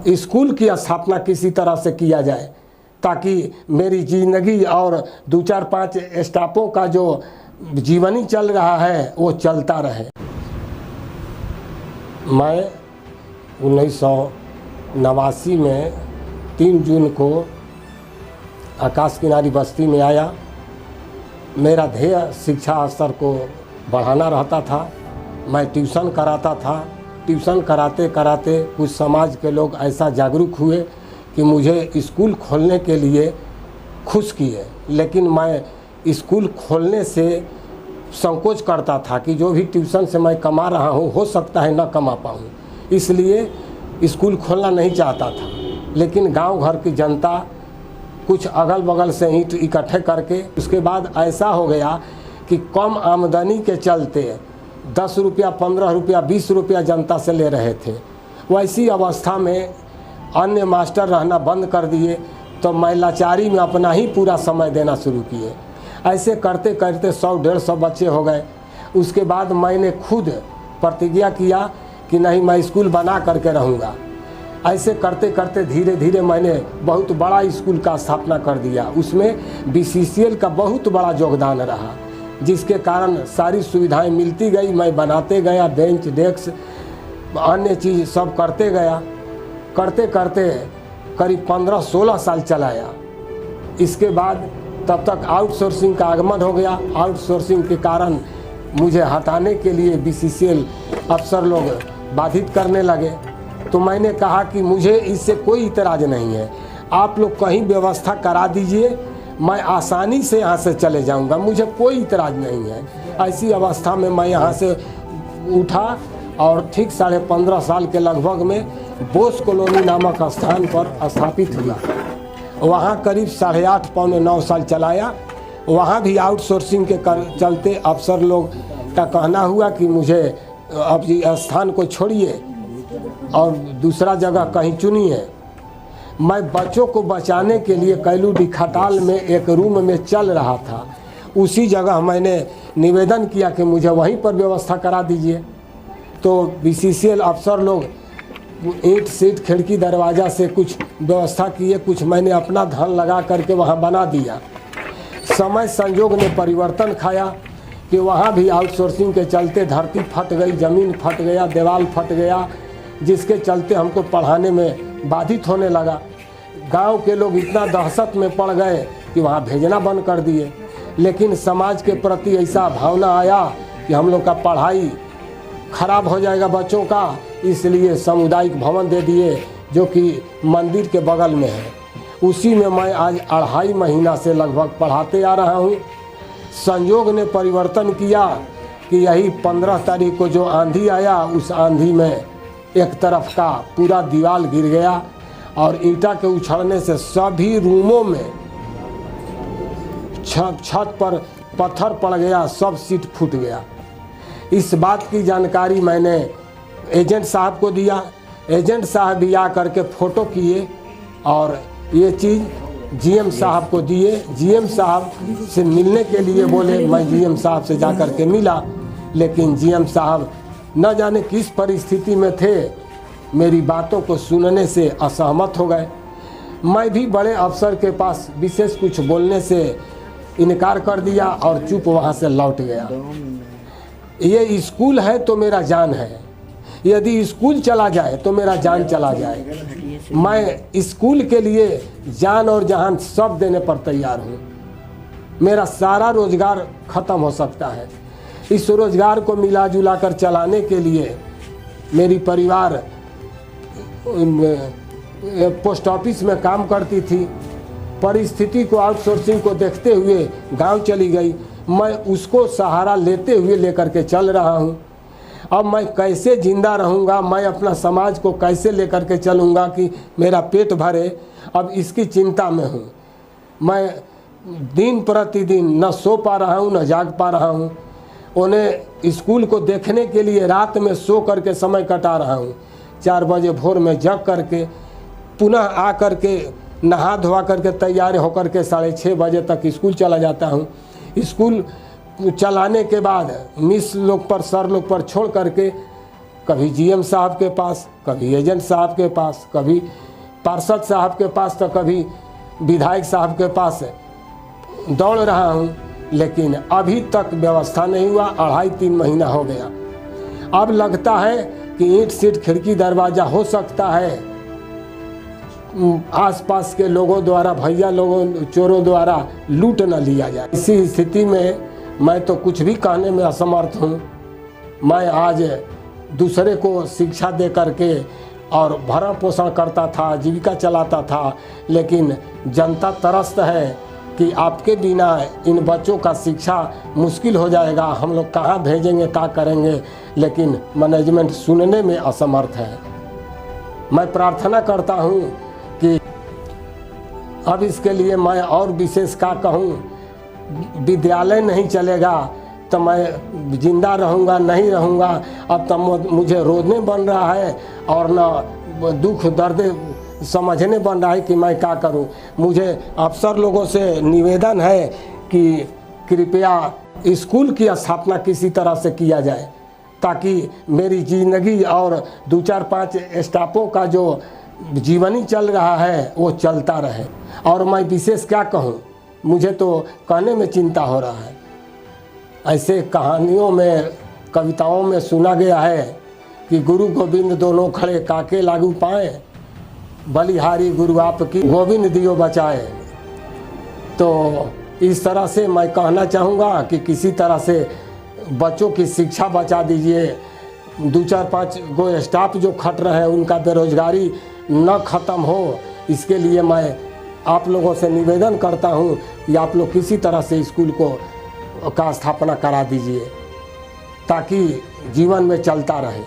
School की स्थापना किसी तरह से किया जाए ताकि मेरी ज़िंदगी और 2-4-5 स्टाफों का जो जीवनी चल रहा है वो चलता रहे। मैं 1989 में 3 जून को आकाश किनारी बस्ती में आया। मेरा ध्येय शिक्षा स्तर को बढ़ाना रहता था। मैं ट्यूशन कराता था। ट्यूशन कराते कराते कुछ समाज के लोग ऐसा जागरूक हुए कि मुझे स्कूल खोलने के लिए खुश किए, लेकिन मैं स्कूल खोलने से संकोच करता था कि जो भी ट्यूशन से मैं कमा रहा हूँ हो सकता है न कमा पाऊँ, इसलिए स्कूल खोलना नहीं चाहता था। लेकिन गांव घर की जनता कुछ अगल बगल से ईंट इकट्ठे करके, उसके बाद ऐसा हो गया कि कम आमदनी के चलते 10 रुपया, 15 रुपया, 20 रुपया जनता से ले रहे थे। वैसी अवस्था में अन्य मास्टर रहना बंद कर दिए, तो मैं लाचारी में अपना ही पूरा समय देना शुरू किए। ऐसे करते करते 100-150 बच्चे हो गए। उसके बाद मैंने खुद प्रतिज्ञा किया कि नहीं, मैं स्कूल बना करके रहूँगा। ऐसे करते करते धीरे धीरे मैंने बहुत बड़ा स्कूल का स्थापना कर दिया। उसमें BCCL का बहुत बड़ा योगदान रहा, जिसके कारण सारी सुविधाएं मिलती गई। मैं बनाते गया, बेंच डेस्क अन्य चीज़ सब करते गया। करते करते करीब 15-16 साल चलाया। इसके बाद तब तक आउटसोर्सिंग का आगमन हो गया। आउटसोर्सिंग के कारण मुझे हटाने के लिए BCCL अफसर लोग बाधित करने लगे। तो मैंने कहा कि मुझे इससे कोई इतराज़ नहीं है, आप लोग कहीं व्यवस्था करा दीजिए, मैं आसानी से यहाँ से चले जाऊँगा, मुझे कोई इतराज़ नहीं है। ऐसी अवस्था में मैं यहाँ से उठा और ठीक 15.5 साल के लगभग में बोस कॉलोनी नामक स्थान पर स्थापित हुआ। वहाँ करीब 8.5-9 साल चलाया। वहाँ भी आउटसोर्सिंग के चलते अफसर लोग का कहना हुआ कि मुझे अब स्थान को छोड़िए और दूसरा जगह कहीं चुनिए। मैं बच्चों को बचाने के लिए कैलूडी खटाल में एक रूम में चल रहा था, उसी जगह मैंने निवेदन किया कि मुझे वहीं पर व्यवस्था करा दीजिए। तो BCCL अफसर लोग ईंट सीट खिड़की दरवाज़ा से कुछ व्यवस्था किए, कुछ मैंने अपना धन लगा करके वहाँ बना दिया। समय संजोग ने परिवर्तन खाया कि वहाँ भी आउटसोर्सिंग के चलते धरती फट गई, ज़मीन फट गया, दीवार फट गया, जिसके चलते हमको पढ़ाने में बाधित होने लगा। गांव के लोग इतना दहशत में पड़ गए कि वहाँ भेजना बंद कर दिए। लेकिन समाज के प्रति ऐसा भावना आया कि हम लोग का पढ़ाई खराब हो जाएगा बच्चों का, इसलिए सामुदायिक भवन दे दिए जो कि मंदिर के बगल में है। उसी में मैं आज 2.5 महीना से लगभग पढ़ाते आ रहा हूँ। संयोग ने परिवर्तन किया कि यही 15 तारीख को जो आंधी आया, उस आंधी में एक तरफ का पूरा दीवार गिर गया और ईंटा के उछड़ने से सभी रूमों में छत पर पत्थर पड़ गया, सब सीट फूट गया। इस बात की जानकारी मैंने एजेंट साहब को दिया। एजेंट साहब भी आ करके फ़ोटो किए और ये चीज़ GM साहब को दिए। GM साहब से मिलने के लिए बोले, मैं GM साहब से जा कर के मिला, लेकिन GM साहब न जाने किस परिस्थिति में थे, मेरी बातों को सुनने से असहमत हो गए। मैं भी बड़े अफसर के पास विशेष कुछ बोलने से इनकार कर दिया और चुप वहाँ से लौट गया। ये स्कूल है तो मेरा जान है, यदि स्कूल चला जाए तो मेरा जान चला जाए। मैं स्कूल के लिए जान और जहान सब देने पर तैयार हूँ। मेरा सारा रोजगार ख़त्म हो सकता है। इस रोजगार को मिला जुला कर चलाने के लिए मेरी परिवार पोस्ट ऑफिस में काम करती थी। परिस्थिति को, आउटसोर्सिंग को देखते हुए गांव चली गई। मैं उसको सहारा लेते हुए लेकर के चल रहा हूं। अब मैं कैसे जिंदा रहूंगा, मैं अपना समाज को कैसे लेकर के चलूंगा कि मेरा पेट भरे, अब इसकी चिंता में हूं। मैं दिन प्रतिदिन न सो पा रहा हूं, न जाग पा रहा हूं। उन्हें स्कूल को देखने के लिए रात में सो करके समय कटा रहा हूं। 4 बजे भोर में जग करके पुनः आ करके नहा धोवा करके तैयार होकर के 6:30 बजे तक स्कूल चला जाता हूं। स्कूल चलाने के बाद मिस लोग पर, सर लोग पर छोड़ करके कभी जीएम साहब के पास, कभी एजेंट साहब के पास, कभी पार्षद साहब के पास, तो कभी विधायक साहब के पास दौड़ रहा हूँ, लेकिन अभी तक व्यवस्था नहीं हुआ। 2.5-3 महीना हो गया। अब लगता है कि ईंट सीट खिड़की दरवाज़ा हो सकता है आसपास के लोगों द्वारा, भैया लोगों, चोरों द्वारा लूट न लिया जाए। इसी स्थिति में मैं तो कुछ भी कहने में असमर्थ हूँ। मैं आज दूसरे को शिक्षा दे करके और भरण पोषण करता था, जीविका चलाता था, लेकिन जनता त्रस्त है कि आपके बिना इन बच्चों का शिक्षा मुश्किल हो जाएगा, हम लोग कहाँ भेजेंगे, क्या करेंगे, लेकिन मैनेजमेंट सुनने में असमर्थ है। मैं प्रार्थना करता हूँ कि अब इसके लिए मैं और विशेष क्या कहूँ, विद्यालय नहीं चलेगा तो मैं जिंदा रहूँगा, नहीं रहूँगा। अब तो मुझे रोने बन रहा है और ना दुख दर्द समझने बन रहा है कि मैं क्या करूं। मुझे अफसर लोगों से निवेदन है कि कृपया स्कूल की स्थापना किसी तरह से किया जाए, ताकि मेरी ज़िंदगी और 2-4-5 स्टाफों का जो जीवनी चल रहा है वो चलता रहे। और मैं विशेष क्या कहूं, मुझे तो कहने में चिंता हो रहा है। ऐसे कहानियों में, कविताओं में सुना गया है कि गुरु गोविंद दोनों खड़े काके लागू पाए, बलिहारी गुरु आपकी गोविंद दियो बचाए। तो इस तरह से मैं कहना चाहूँगा कि किसी तरह से बच्चों की शिक्षा बचा दीजिए। 2-4-5 गो स्टाफ जो खट रहे हैं उनका बेरोजगारी न ख़त्म हो, इसके लिए मैं आप लोगों से निवेदन करता हूँ कि आप लोग किसी तरह से स्कूल का स्थापना करा दीजिए ताकि जीवन में चलता रहे।